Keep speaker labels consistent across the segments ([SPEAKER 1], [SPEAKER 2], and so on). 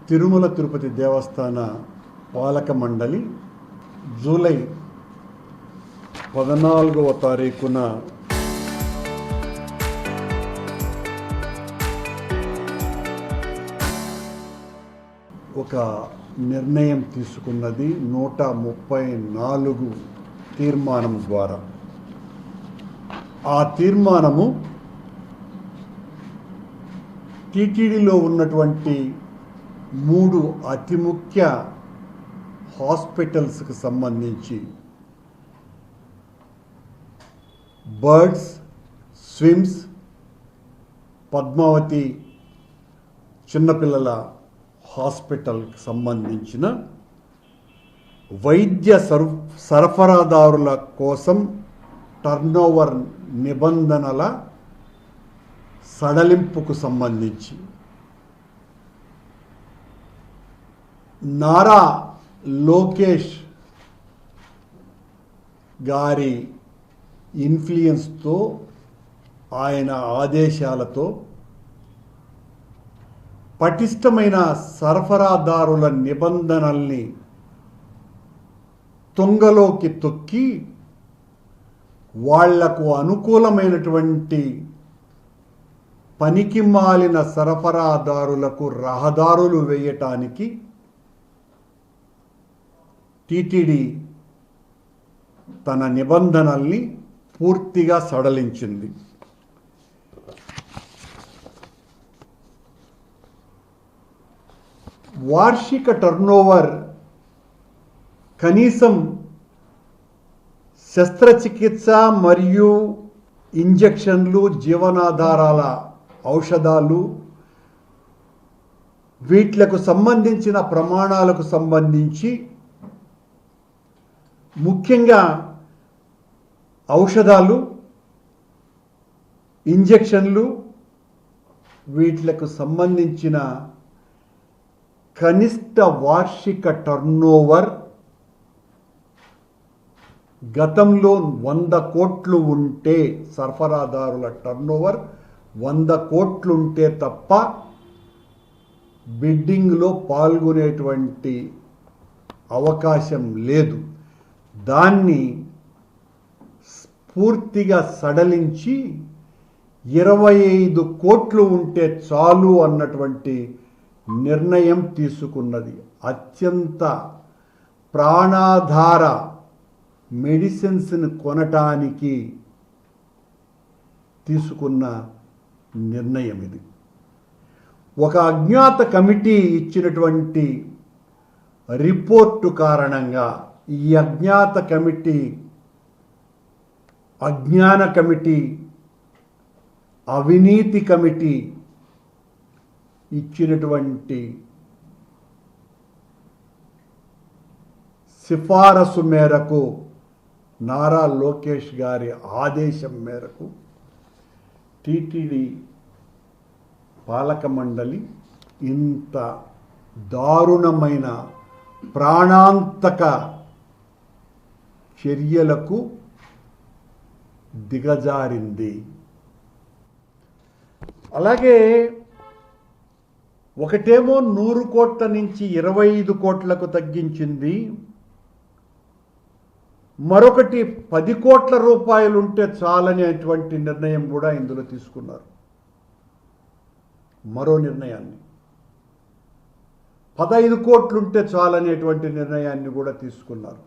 [SPEAKER 1] తిరుమల తిరుపతి దేవస్థాన పాలక మండలి జూలై 14వ తారీఖున ఒక నిర్ణయం తీసుకున్నది 134 తీర్మానం ద్వారా. ఆ తీర్మానము టీటీడీలో ఉన్నటువంటి 3 అతి ముఖ్య హాస్పిటల్స్కి సంబంధించి బర్డ్స్, స్విమ్స్, పద్మావతి చిన్నపిల్లల హాస్పిటల్కి సంబంధించిన వైద్య సరఫరాదారుల కోసం టర్నోవర్ నిబంధనల సడలింపుకు సంబంధించి నారా లోకేష్ గారి ఇన్ఫ్లుయెన్స్తో, ఆయన ఆదేశాలతో పటిష్టమైన సరఫరాదారుల నిబంధనల్ని తుంగలోకి తొక్కి వాళ్లకు అనుకూలమైనటువంటి పనికిమాలిన సరఫరాదారులకు రహదారులు వేయటానికి టీటీడీ తన నిబంధనల్ని పూర్తిగా సడలించింది. వార్షిక టర్నోవర్ కనీసం శస్త్రచికిత్స మరియు ఇంజెక్షన్లు, జీవనాధారాల ఔషధాలు, వీట్లకు సంబంధించిన ప్రమాణాలకు సంబంధించి ముఖ్యంగా ఔషధాలు, ఇంజెక్షన్లు, వీట్లకు సంబంధించిన కనిష్ట వార్షిక టర్నోవర్ గతంలో 100 కోట్లు ఉంటే, సరఫరాదారుల టర్నోవర్ 100 కోట్లు ఉంటే తప్ప బిడ్డింగ్లో పాల్గొనేటువంటి అవకాశం లేదు. దాన్ని పూర్తిగా సడలించి 25 కోట్లు ఉంటే చాలు అన్నటువంటి నిర్ణయం తీసుకున్నది. అత్యంత ప్రాణాధార మెడిసిన్స్ని కొనటానికి తీసుకున్న నిర్ణయం ఇది. ఒక అజ్ఞాత కమిటీ ఇచ్చినటువంటి రిపోర్టు కారణంగా, ఈ అజ్ఞాన కమిటీ, అవినీతి కమిటీ ఇచ్చినటువంటి సిఫారసు మేరకు, నారా లోకేష్ గారి ఆదేశం మేరకు టీటీడీ పాలక మండలి ఇంత దారుణమైన ప్రాణాంతక చర్యలకు దిగజారింది. అలాగే ఒకటేమో 100 కోట్ల నుంచి 25 కోట్లకు తగ్గించింది, మరొకటి 10 కోట్ల రూపాయలు ఉంటే చాలనేటువంటి నిర్ణయం కూడా ఇందులో తీసుకున్నారు. మరో నిర్ణయాన్ని 15 కోట్లు ఉంటే చాలనేటువంటి నిర్ణయాన్ని కూడా తీసుకున్నారు.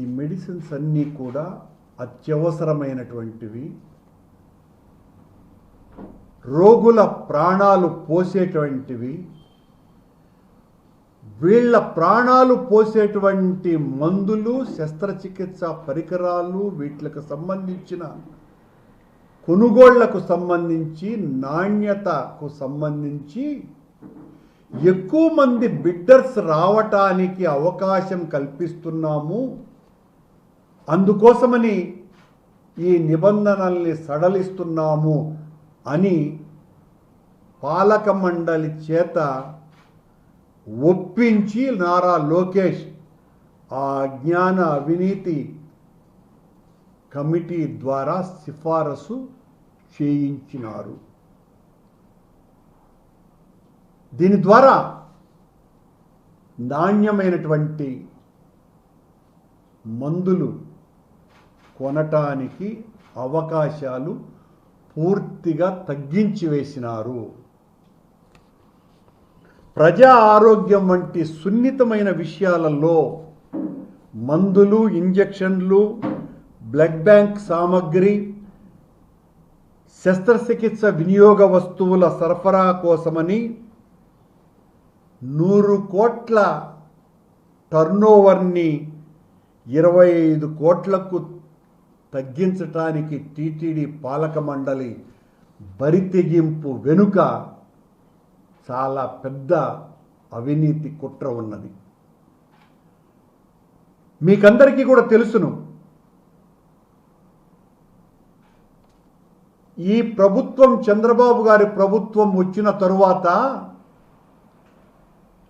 [SPEAKER 1] ఈ మెడిసిన్స్ అన్నీ కూడా అత్యవసరమైనటువంటివి, రోగుల ప్రాణాలు పోసేటువంటివి. వీళ్ళ ప్రాణాలు పోసేటువంటి మందులు, శస్త్రచికిత్స పరికరాలు, వీటికి సంబంధించిన కొనుగోళ్లకు సంబంధించి, నాణ్యతకు సంబంధించి ఎక్కువ మంది బిడ్డర్స్ రావటానికి అవకాశం కల్పిస్తున్నాము. అందుకోసమని ఈ నిబంధనల్ని సడలిస్తున్నాము అని పాలక మండలి చేత ఒప్పించి నారా లోకేష్ ఆ అజ్ఞాన అవినీతి కమిటీ ద్వారా సిఫారసు చేయించినారు. దీని ద్వారా నాణ్యమైనటువంటి మందులు కొనటానికి అవకాశాలు పూర్తిగా తగ్గించి వేసినారు. ప్రజా ఆరోగ్యం వంటి సున్నితమైన విషయాలలో మందులు, ఇంజెక్షన్లు, బ్లడ్ బ్యాంక్ సామగ్రి, శస్త్రచికిత్స వినియోగ వస్తువుల సరఫరా కోసమని 100 కోట్ల టర్నోవర్ని 25 కోట్లకు తగ్గించటానికి టీటీడీ పాలక మండలి బరితెగింపు వెనుక చాలా పెద్ద అవినీతి కుట్ర ఉన్నది. మీకందరికీ కూడా తెలుసును, ఈ ప్రభుత్వం, చంద్రబాబు గారి ప్రభుత్వం వచ్చిన తరువాత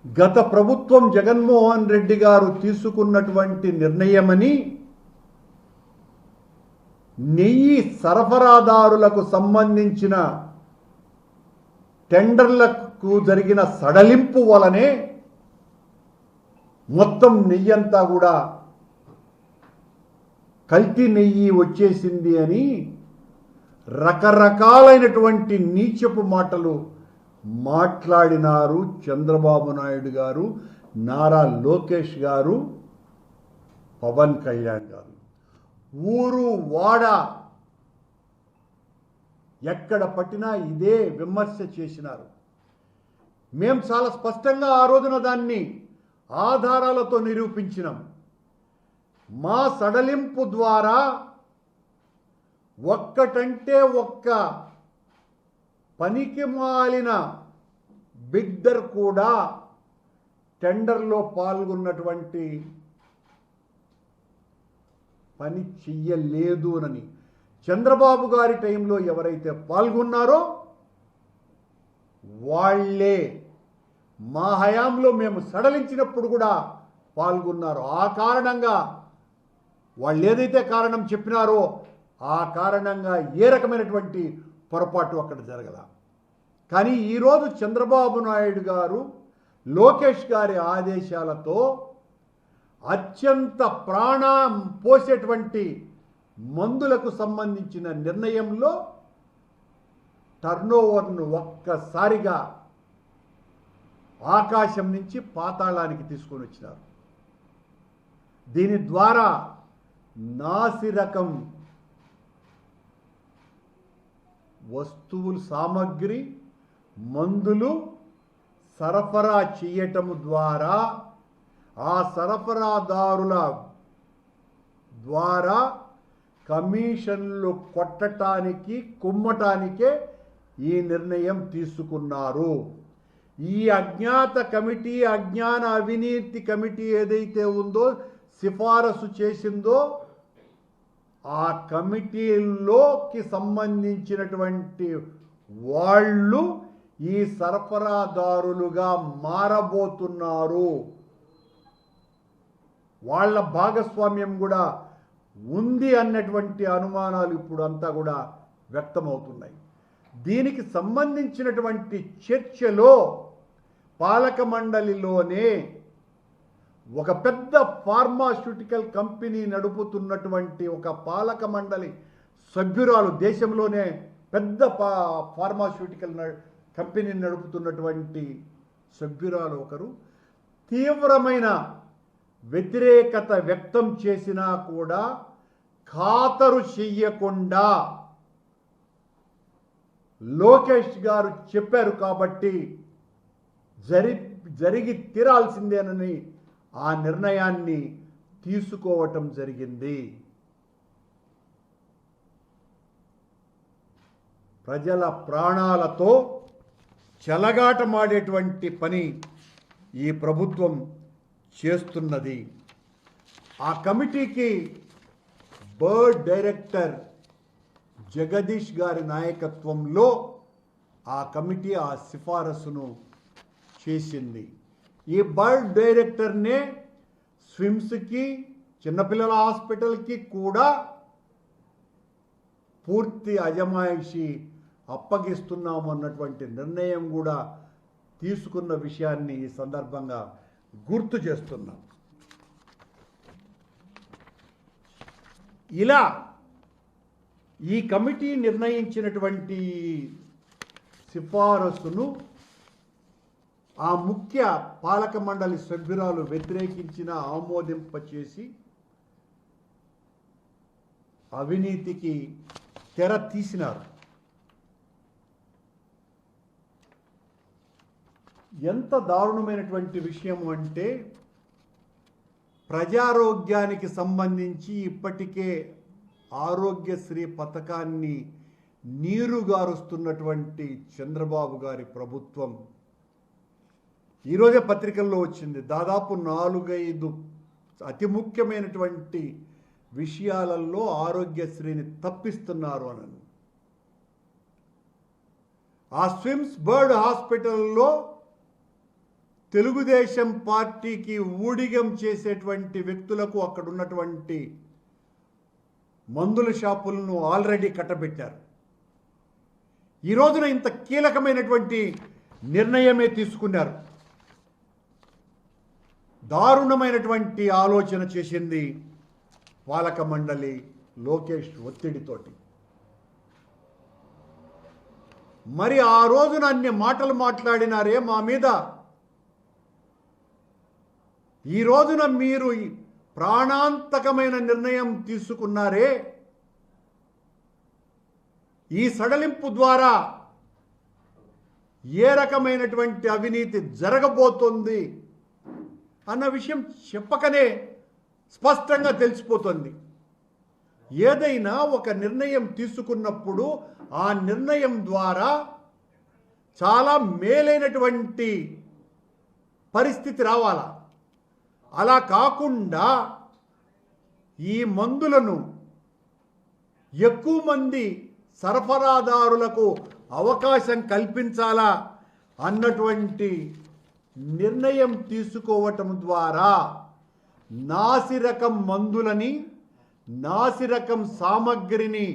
[SPEAKER 1] గత ప్రభుత్వం జగన్మోహన్ రెడ్డి గారు తీసుకున్నటువంటి నిర్ణయమని నెయ్యి సరఫరాదారులకు సంబంధించిన టెండర్లకు జరిగిన సడలింపు వలనే మొత్తం నెయ్యి అంతా కూడా కల్తీ నెయ్యి వచ్చేసింది అని రకరకాలైనటువంటి నీచపు మాటలు మాట్లాడినారు చంద్రబాబు నాయుడు గారు, నారా లోకేష్ గారు, పవన్ కళ్యాణ్ గారు. ఊరు వాడ ఎక్కడ పట్టినా ఇదే విమర్శ చేసినారు. మేము చాలా స్పష్టంగా ఆ రోజున దాన్ని ఆధారాలతో నిరూపించినాం. మా సడలింపు ద్వారా ఒక్కటంటే ఒక్క పనికి మాలిన బిడ్డర్ కూడా టెండర్లో పాల్గొన్నటువంటి పని చెయ్యలేదు అని, చంద్రబాబు గారి టైంలో ఎవరైతే పాల్గొన్నారో వాళ్ళే మా హయాంలో మేము సడలించినప్పుడు కూడా పాల్గొన్నారు. ఆ కారణంగా వాళ్ళు ఏదైతే కారణం చెప్పినారో ఆ కారణంగా ఏ రకమైనటువంటి పొరపాటు అక్కడ జరగల. కానీ ఈరోజు చంద్రబాబు నాయుడు గారు, లోకేష్ గారి ఆదేశాలతో అత్యంత ప్రాణం పోసేటువంటి మందులకు సంబంధించిన నిర్ణయంలో టర్నోవర్ను ఒక్కసారిగా ఆకాశం నుంచి పాతాళానికి తీసుకొని వచ్చినారు. దీని ద్వారా నాసిరకం వస్తువులు, సామగ్రి, మందులు సరఫరా చేయటము ద్వారా ఆ సరఫరాదారుల ద్వారా కమిషన్లు కొట్టటానికి, కుమ్మటానికే ఈ నిర్ణయం తీసుకున్నారు. ఈ అజ్ఞాత కమిటీ, అజ్ఞాన అవినీతి కమిటీ ఏదైతే ఉందో, సిఫారసు చేసిందో, ఆ కమిటీలోకి సంబంధించినటువంటి వాళ్ళు ఈ సరఫరాదారులుగా మారబోతున్నారు. వాళ్ళ భాగస్వామ్యం కూడా ఉంది అన్నటువంటి అనుమానాలు ఇప్పుడు అంతా కూడా వ్యక్తమవుతున్నాయి. దీనికి సంబంధించినటువంటి చర్చలో పాలక మండలిలోనే ఒక పెద్ద ఫార్మాస్యూటికల్ కంపెనీ నడుపుతున్నటువంటి ఒక పాలక మండలి సభ్యురాలు, దేశంలోనే పెద్ద ఫార్మాస్యూటికల్ కంపెనీని నడుపుతున్నటువంటి సభ్యురాలు ఒకరు తీవ్రమైన వ్యతిరేకత వ్యక్తం చేసినా కూడా ఖాతరు చెయ్యకుండా లోకేష్ గారు చెప్పారు కాబట్టి జరిగి తీరాల్సిందేనని ఆ నిర్ణయాన్ని తీసుకోవటం జరిగింది. ప్రజల ప్రాణాలతో చెలగాటమాడేటువంటి పని ఈ ప్రభుత్వం చేస్తున్నది. ఆ కమిటీకి బర్డ్ డైరెక్టర్ జగదీష్ గారి నాయకత్వంలో ఆ కమిటీ ఆ సిఫారసును చేసింది. ఈ బర్డ్ డైరెక్టర్నే స్విమ్స్కి, చిన్నపిల్లల హాస్పిటల్కి కూడా పూర్తి అజమాయిషి అప్పగిస్తున్నాము అన్నటువంటి నిర్ణయం కూడా తీసుకున్న విషయాన్ని ఈ సందర్భంగా గుర్తు చేస్తున్నాం. ఇలా ఈ కమిటీ నిర్ణయించినటువంటి సిఫారసును ఆ ముఖ్య పాలక మండలి సభ్యురాలు వ్యతిరేకించిన ఆమోదింపచేసి అవినీతికి తెర తీసినారు. ఎంత దారుణమైనటువంటి విషయం అంటే, ప్రజారోగ్యానికి సంబంధించి ఇప్పటికే ఆరోగ్యశ్రీ పథకాన్ని నీరుగారుస్తున్నటువంటి చంద్రబాబు గారి ప్రభుత్వం ఈరోజే పత్రికల్లో వచ్చింది, దాదాపు 4-5 అతి ముఖ్యమైనటువంటి విషయాలలో ఆరోగ్యశ్రీని తప్పిస్తున్నారు అని. ఆ స్విమ్స్ బర్డ్ హాస్పిటల్లో తెలుగుదేశం పార్టీకి ఊడిగం చేసేటువంటి వ్యక్తులకు అక్కడ ఉన్నటువంటి మందుల షాపులను ఆల్రెడీ కట్టబెట్టారు. ఈ రోజున ఇంత కీలకమైనటువంటి నిర్ణయమే తీసుకున్నారు. దారుణమైనటువంటి ఆలోచన చేసింది పాలక మండలి లోకేష్ ఒత్తిడితోటి. మరి ఆ రోజున అన్ని మాటలు మాట్లాడినారే మా మీద, ఈ రోజున మీరు ప్రాణాంతకమైన నిర్ణయం తీసుకున్నారే, ఈ సడలింపు ద్వారా ఏ రకమైనటువంటి అవినీతి జరగబోతోంది అన్న విషయం చెప్పకనే స్పష్టంగా తెలిసిపోతుంది. ఏదైనా ఒక నిర్ణయం తీసుకున్నప్పుడు ఆ నిర్ణయం ద్వారా చాలా మేలైనటువంటి పరిస్థితి రావాలా. అలా కాకుండా ఈ మందులను ఎక్కువ మంది సరఫరాదారులకు అవకాశం కల్పించాలా అన్నటువంటి నిర్ణయం తీసుకోవటం ద్వారా నాసిరకం మందులని, నాసిరకం సామగ్రిని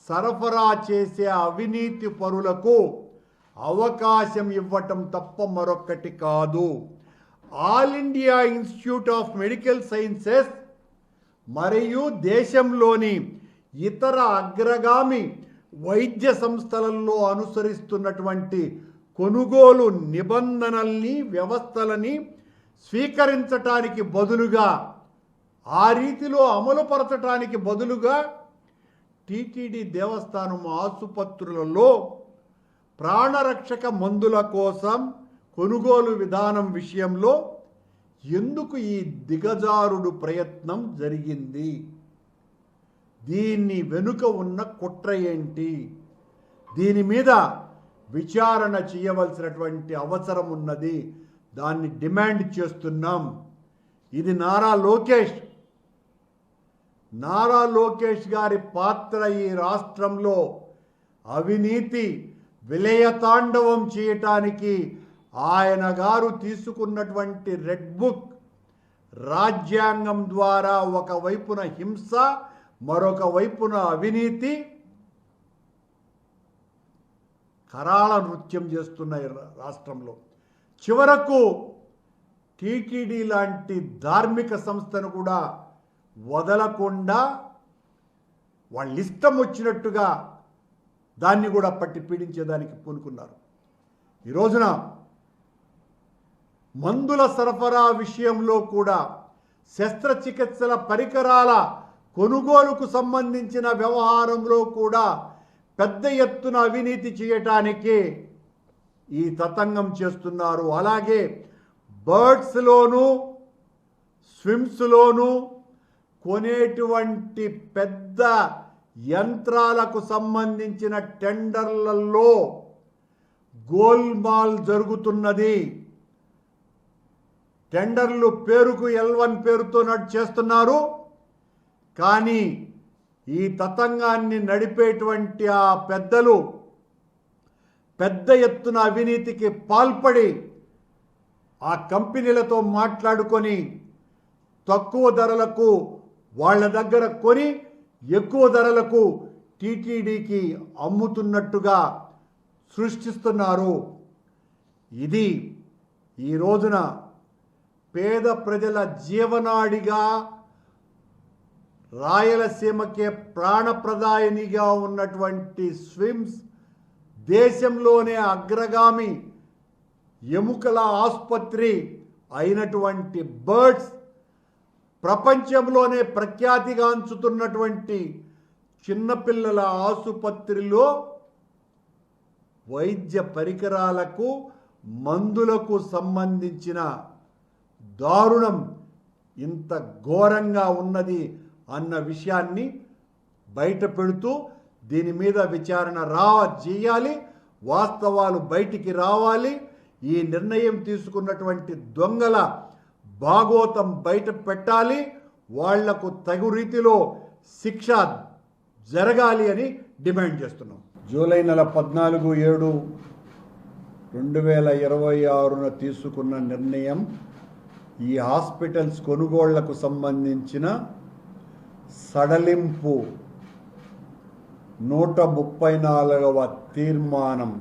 [SPEAKER 1] సరఫరా చేసే అవినీతి పరులకు అవకాశం ఇవ్వటం తప్ప మరొకటి కాదు. All India institute of medical sciences మరియు దేశంలోని ఇతర అగ్రగామి వైద్య సంస్థలలో అనుసరిస్తున్నటువంటి కొనుగోలు నిబంధనల్ని, వ్యవస్థలని స్వీకరించటానికి బదులుగా, ఆ రీతిలో అమలుపరచటానికి బదులుగా టీటీడీ దేవస్థానం ఆసుపత్రులలో ప్రాణరక్షక మందుల కోసం కొనుగోలు విధానం విషయంలో ఎందుకు ఈ దిగజారుడు ప్రయత్నం జరిగింది? దీన్ని వెనుక ఉన్న కుట్ర ఏంటి? దీని మీద విచారణ చేయవలసినటువంటి అవసరం ఉన్నది. దాన్ని డిమాండ్ చేస్తున్నాం. ఇది నారా లోకేష్ గారి పాత్ర ఈ రాష్ట్రంలో అవినీతి విలయతాండవం చేయటానికి ఆయన గారు తీసుకున్నటువంటి రెడ్ బుక్, రాజ్యాంగం ద్వారా ఒకవైపున హింస, మరొక వైపున అవినీతి కరాళ నృత్యం చేస్తున్నాయి రాష్ట్రంలో. చివరకు టీటీడీ లాంటి ధార్మిక సంస్థను కూడా వదలకుండా వాళ్ళ ఇష్టం వచ్చినట్టుగా దాన్ని కూడా పట్టి పీడించేదానికి పూనుకున్నారు. ఈ రోజున మందుల సరఫరా విషయంలో కూడా, శస్త్రచికిత్సల పరికరాల కొనుగోలుకు సంబంధించిన వ్యవహారంలో కూడా పెద్ద ఎత్తున అవినీతి చేయటానికి ఈ తతంగం చేస్తున్నారు. అలాగే బర్డ్స్లోను, స్విమ్స్లోను కొనేటువంటి పెద్ద యంత్రాలకు సంబంధించిన టెండర్లలో గోల్మాల్ జరుగుతున్నది. టెండర్లు పేరుకు L1 పేరుతో చేస్తున్నారు. కానీ ఈ తతంగాన్ని నడిపేటువంటి ఆ పెద్దలు పెద్ద ఎత్తున అవినీతికి పాల్పడి ఆ కంపెనీలతో మాట్లాడుకొని తక్కువ ధరలకు వాళ్ళ దగ్గర కొని ఎక్కువ ధరలకు టీటీడీకి అమ్ముతున్నట్టుగా సృష్టిస్తున్నారు. ఇది ఈ రోజున పేద ప్రజల జీవనాడిగా, రాయలసీమకే ప్రాణప్రదాయనిగా ఉన్నటువంటి స్విమ్స్, దేశంలోనే అగ్రగామి ఎముకల ఆసుపత్రి అయినటువంటి బర్డ్స్, ప్రపంచంలోనే ప్రఖ్యాతిగాంచుతున్నటువంటి చిన్నపిల్లల ఆసుపత్రిలో వైద్య పరికరాలకు, మందులకు సంబంధించిన దారుణం ఇంత ఘోరంగా ఉన్నది అన్న విషయాన్ని బయట పెడుతూ దీని మీద విచారణ చేయాలి, వాస్తవాలు బయటికి రావాలి. ఈ నిర్ణయం తీసుకున్నటువంటి దొంగల భాగోతం బయట పెట్టాలి, వాళ్లకు తగు రీతిలో శిక్ష జరగాలి అని డిమాండ్ చేస్తున్నాం. జూలై నెల 14/7/2026 తీసుకున్న నిర్ణయం ఈ హాస్పిటల్స్ కొనుగోళ్లకు సంబంధించిన సడలింపు 134వ తీర్మానం